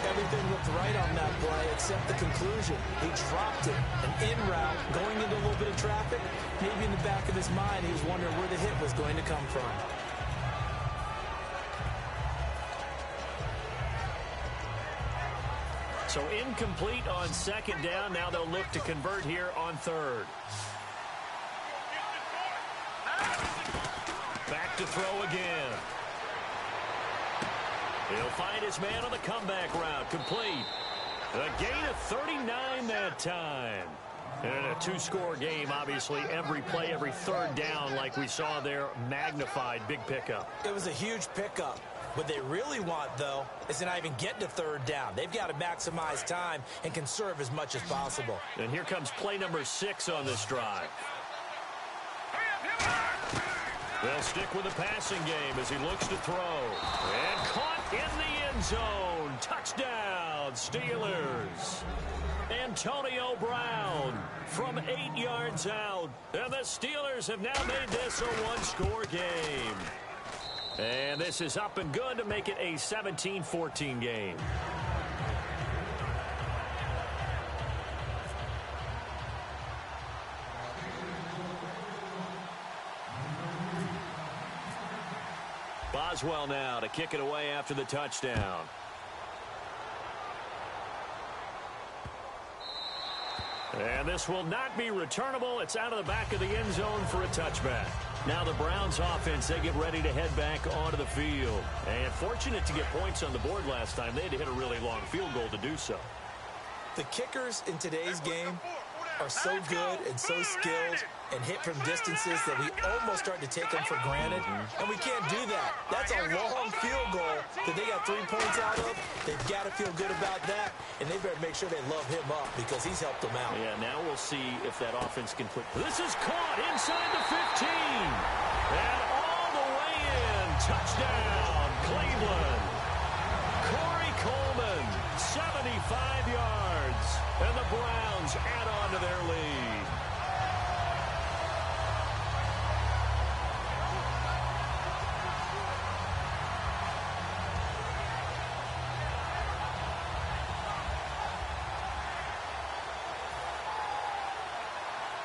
Everything looked right on that play except the conclusion. He dropped it. An in route, going into a little bit of traffic. Maybe in the back of his mind, he was wondering where the hit was going to come from. So incomplete on 2nd down. Now they'll look to convert here on 3rd. Back to throw again. He'll find his man on the comeback route. Complete. A gain of 39 that time. And a 2-score game, obviously, every play, every 3rd down, like we saw there, magnified. Big pickup. It was a huge pickup. What they really want, though, is to not even get to 3rd down. They've got to maximize time and conserve as much as possible. And here comes play number 6 on this drive. They'll stick with the passing game as he looks to throw. And caught in the end zone. Touchdown, Steelers. Antonio Brown from 8 yards out. And the Steelers have now made this a one-score game. And this is up and good to make it a 17-14 game. Boswell now to kick it away after the touchdown. And this will not be returnable. It's out of the back of the end zone for a touchback. Now the Browns offense, they get ready to head back onto the field. And fortunate to get points on the board last time. They had to hit a really long field goal to do so. The kickers in today's game are so good and so skilled and hit from distances that we almost start to take them for granted. And we can't do that. That's a long field goal that they got 3 points out of. They've got to feel good about that, and they better make sure they love him up because he's helped them out. Yeah, now we'll see if that offense can put... This is caught inside the 15. And all the way in. Touchdown, Cleveland. Corey Coleman, 75 yards. And the Browns add on to their lead.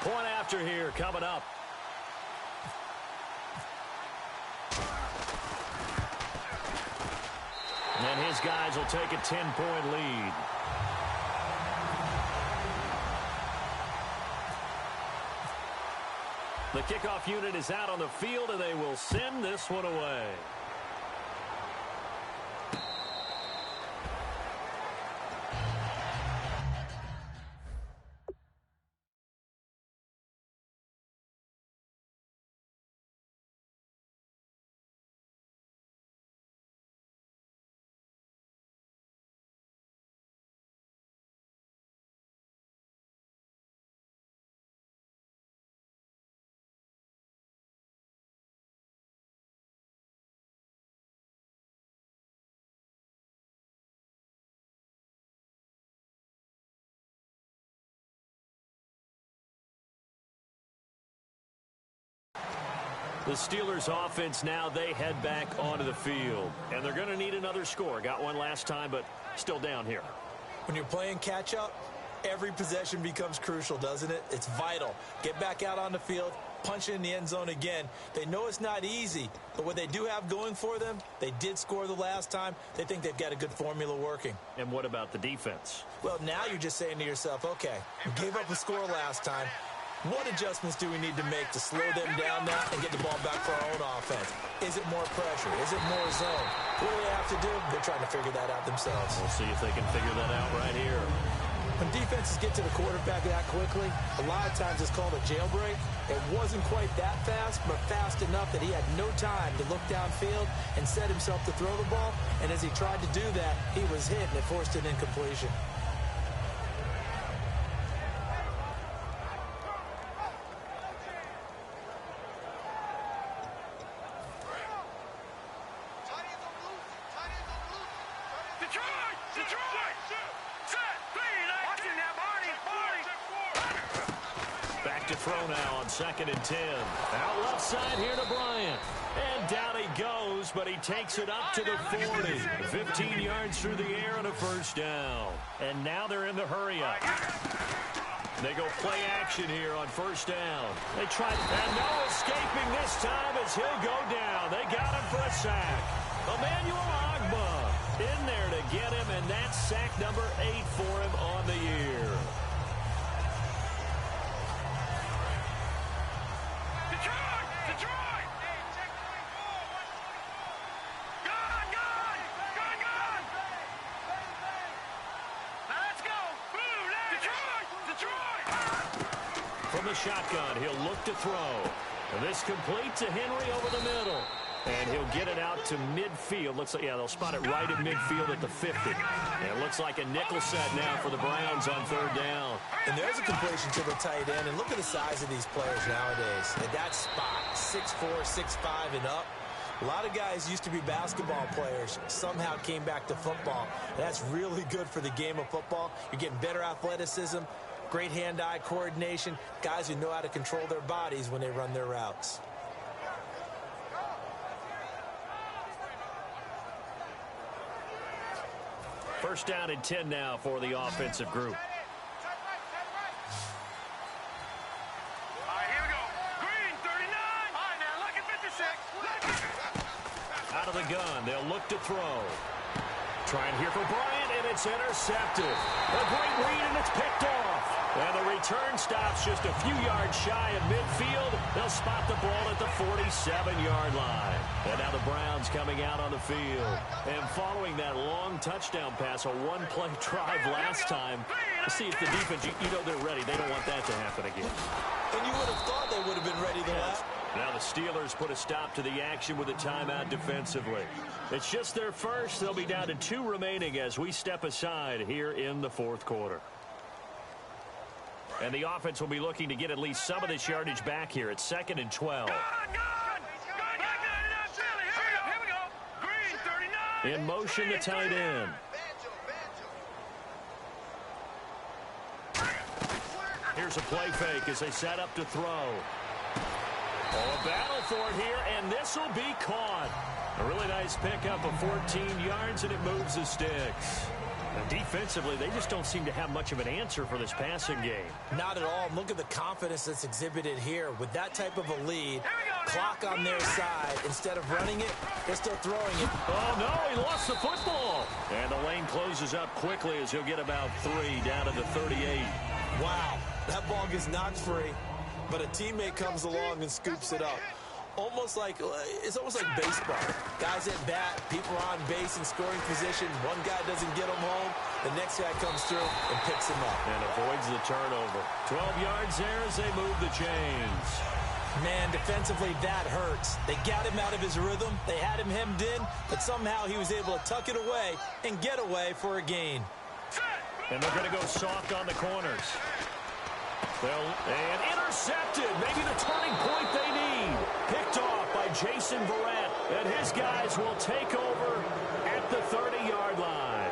Point after here coming up. And his guys will take a 10-point lead. The kickoff unit is out on the field, and they will send this one away. The Steelers offense now, they head back onto the field. And they're going to need another score. Got one last time, but still down here. When you're playing catch-up, every possession becomes crucial, doesn't it? It's vital. Get back out on the field, punch it in the end zone again. They know it's not easy, but what they do have going for them, they did score the last time. They think they've got a good formula working. And what about the defense? Well, now you're just saying to yourself, okay, we gave up a score last time. What adjustments do we need to make to slow them down now and get the ball back for our own offense? Is it more pressure? Is it more zone? What do they have to do? They're trying to figure that out themselves. We'll see if they can figure that out right here. When defenses get to the quarterback that quickly, a lot of times it's called a jailbreak. It wasn't quite that fast, but fast enough that he had no time to look downfield and set himself to throw the ball. And as he tried to do that, he was hit and it forced an incompletion. Second and 10. Out left side here to Bryant. And down he goes, but he takes it up to the 40. 15 yards through the air and a first down. And now they're in the hurry-up. They go play action here on first down. They try, and no escaping this time as he'll go down. They got him for a sack. Emmanuel Ogbah in there to get him, and that's sack number 8 for him on the year. From the shotgun, he'll look to throw. And this complete to Henry over the middle. And he'll get it out to midfield. Looks like, yeah, they'll spot it right at midfield at the 50. And it looks like a nickel set now for the Browns on third down. And there's a completion to the tight end. And look at the size of these players nowadays. At that spot, 6'4", 6'5", and up. A lot of guys used to be basketball players, somehow came back to football. And that's really good for the game of football. You're getting better athleticism, great hand-eye coordination, guys who know how to control their bodies when they run their routes. First down and 10 now for the offensive group. All right, here we go. Green, 39. All right, now, lucky 56. Out of the gun, they'll look to throw. Trying here for Bryant, and it's intercepted. A great read, and it's picked off. And the return stops just a few yards shy of midfield. They'll spot the ball at the 47-yard line. And now the Browns coming out on the field. And following that long touchdown pass, a one-play drive last time, to see if the defense, you know they're ready. They don't want that to happen again. And you would have thought they would have been ready to last. Now the Steelers put a stop to the action with a timeout defensively. It's just their first. They'll be down to 2 remaining as we step aside here in the fourth quarter. And the offense will be looking to get at least some of this yardage back here at 2nd and 12. In motion, the tight end. Here's a play fake as they set up to throw. Oh, a battle for it here, and this will be caught. A really nice pickup of 14 yards, and it moves the sticks. And defensively, they just don't seem to have much of an answer for this passing game. Not at all. Look at the confidence that's exhibited here. With that type of a lead, clock on their side, instead of running it, they're still throwing it. Oh, no, he lost the football. And the lane closes up quickly as he'll get about 3 down to the 38. Wow, that ball gets knocked free, but a teammate comes along and scoops it up. It's almost like baseball. Guys at bat, people are on base in scoring position. One guy doesn't get them home. The next guy comes through and picks him up. And avoids the turnover. 12 yards there as they move the chains. Man, defensively, that hurts. They got him out of his rhythm. They had him hemmed in, but somehow he was able to tuck it away and get away for a gain. And they're going to go soft on the corners. And intercepted. Maybe the turning point they need. Picked off by Jason Verrett. And his guys will take over at the 30-yard line.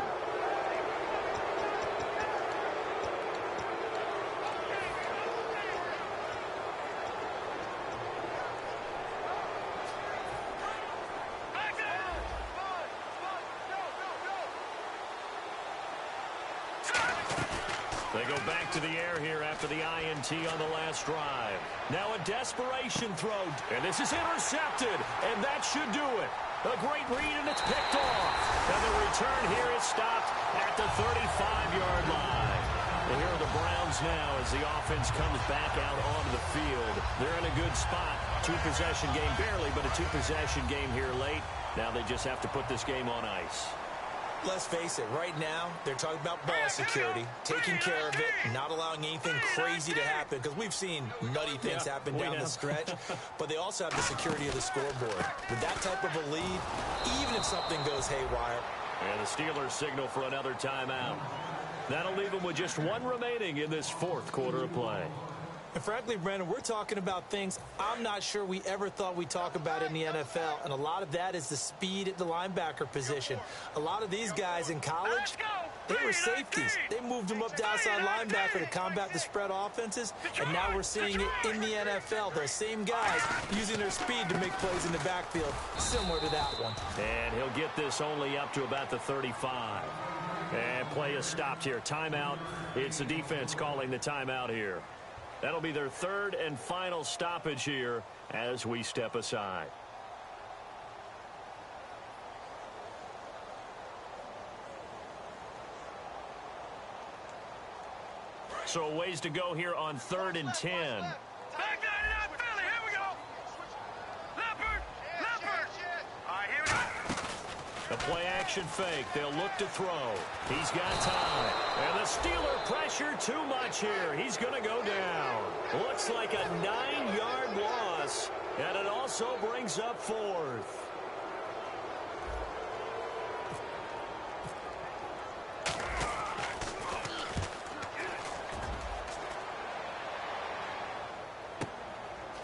They go back to the air here after the INT on the last drive. Now a desperation throw, and this is intercepted, and that should do it. A great read, and it's picked off. And the return here is stopped at the 35-yard line. And here are the Browns now as the offense comes back out onto the field. They're in a good spot. 2-possession game, barely, but a 2-possession game here late. Now they just have to put this game on ice. Let's face it, right now, they're talking about ball security, taking care of it, not allowing anything crazy to happen, because we've seen nutty things happen down the stretch, but they also have the security of the scoreboard. With that type of a lead, even if something goes haywire. And the Steelers signal for another timeout. That'll leave them with just 1 remaining in this fourth quarter of play. And frankly, Brandon, we're talking about things I'm not sure we ever thought we'd talk about in the NFL, and a lot of that is the speed at the linebacker position. A lot of these guys in college, they were safeties. They moved them up to outside linebacker to combat the spread offenses, and now we're seeing it in the NFL. Those same guys using their speed to make plays in the backfield, similar to that one. And he'll get this only up to about the 35. And play is stopped here. Timeout. It's the defense calling the timeout here. That'll be their 3rd and final stoppage here as we step aside. So a ways to go here on 3rd and 10. Back 99 Philly, here we go. Leopard. All right, here we go. A play action fake. They'll look to throw. He's got time. And the Steeler pressure too much here. He's going to go down. Looks like a 9-yard loss pass. And it also brings up fourth.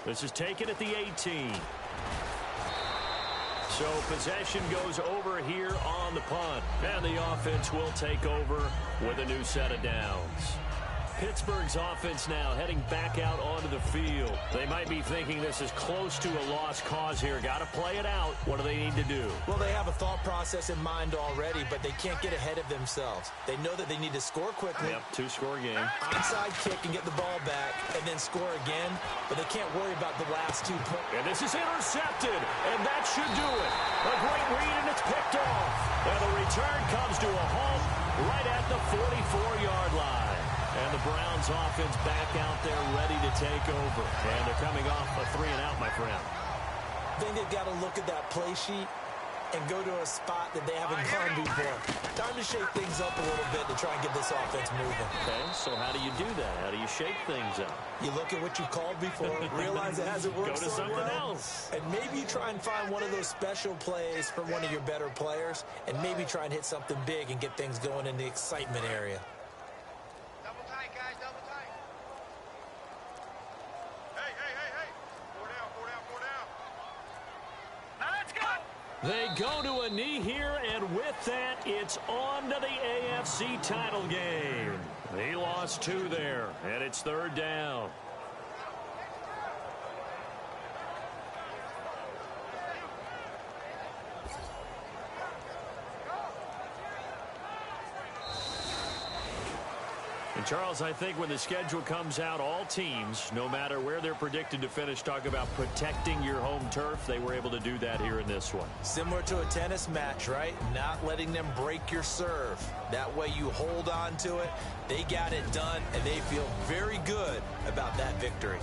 This is taken at the 18. So possession goes over here on the punt. And the offense will take over with a new set of downs. Pittsburgh's offense now heading back out onto the field. They might be thinking this is close to a lost cause here. Got to play it out. What do they need to do? Well, they have a thought process in mind already, but they can't get ahead of themselves. They know that they need to score quickly. Yep, two-score game. Onside kick and get the ball back, and then score again. But they can't worry about the last 2 points. And this is intercepted, and that should do it. A great read, and it's picked off. And the return comes to a halt right at the 44-yard line. And the Browns offense back out there ready to take over. And they're coming off a 3-and-out, my friend. I think they've got to look at that play sheet and go to a spot that they haven't gone before. Time to shake things up a little bit to try and get this offense moving. Okay, so how do you do that? How do you shake things up? You look at what you called before, realize it hasn't worked Go to so something well, else. and maybe you try and find one of those special plays from one of your better players, and maybe try and hit something big and get things going in the excitement area. Double tight, guys, double tight. Hey, hey, hey, hey. 4 down, 4 down, 4 down. Now let's go. They go to a knee here, and with that, it's on to the AFC title game. He lost 2 there, and it's 3rd down. And Charles, I think when the schedule comes out, all teams, no matter where they're predicted to finish, talk about protecting your home turf. They were able to do that here in this one. Similar to a tennis match, right? Not letting them break your serve. That way you hold on to it. They got it done, and they feel very good about that victory.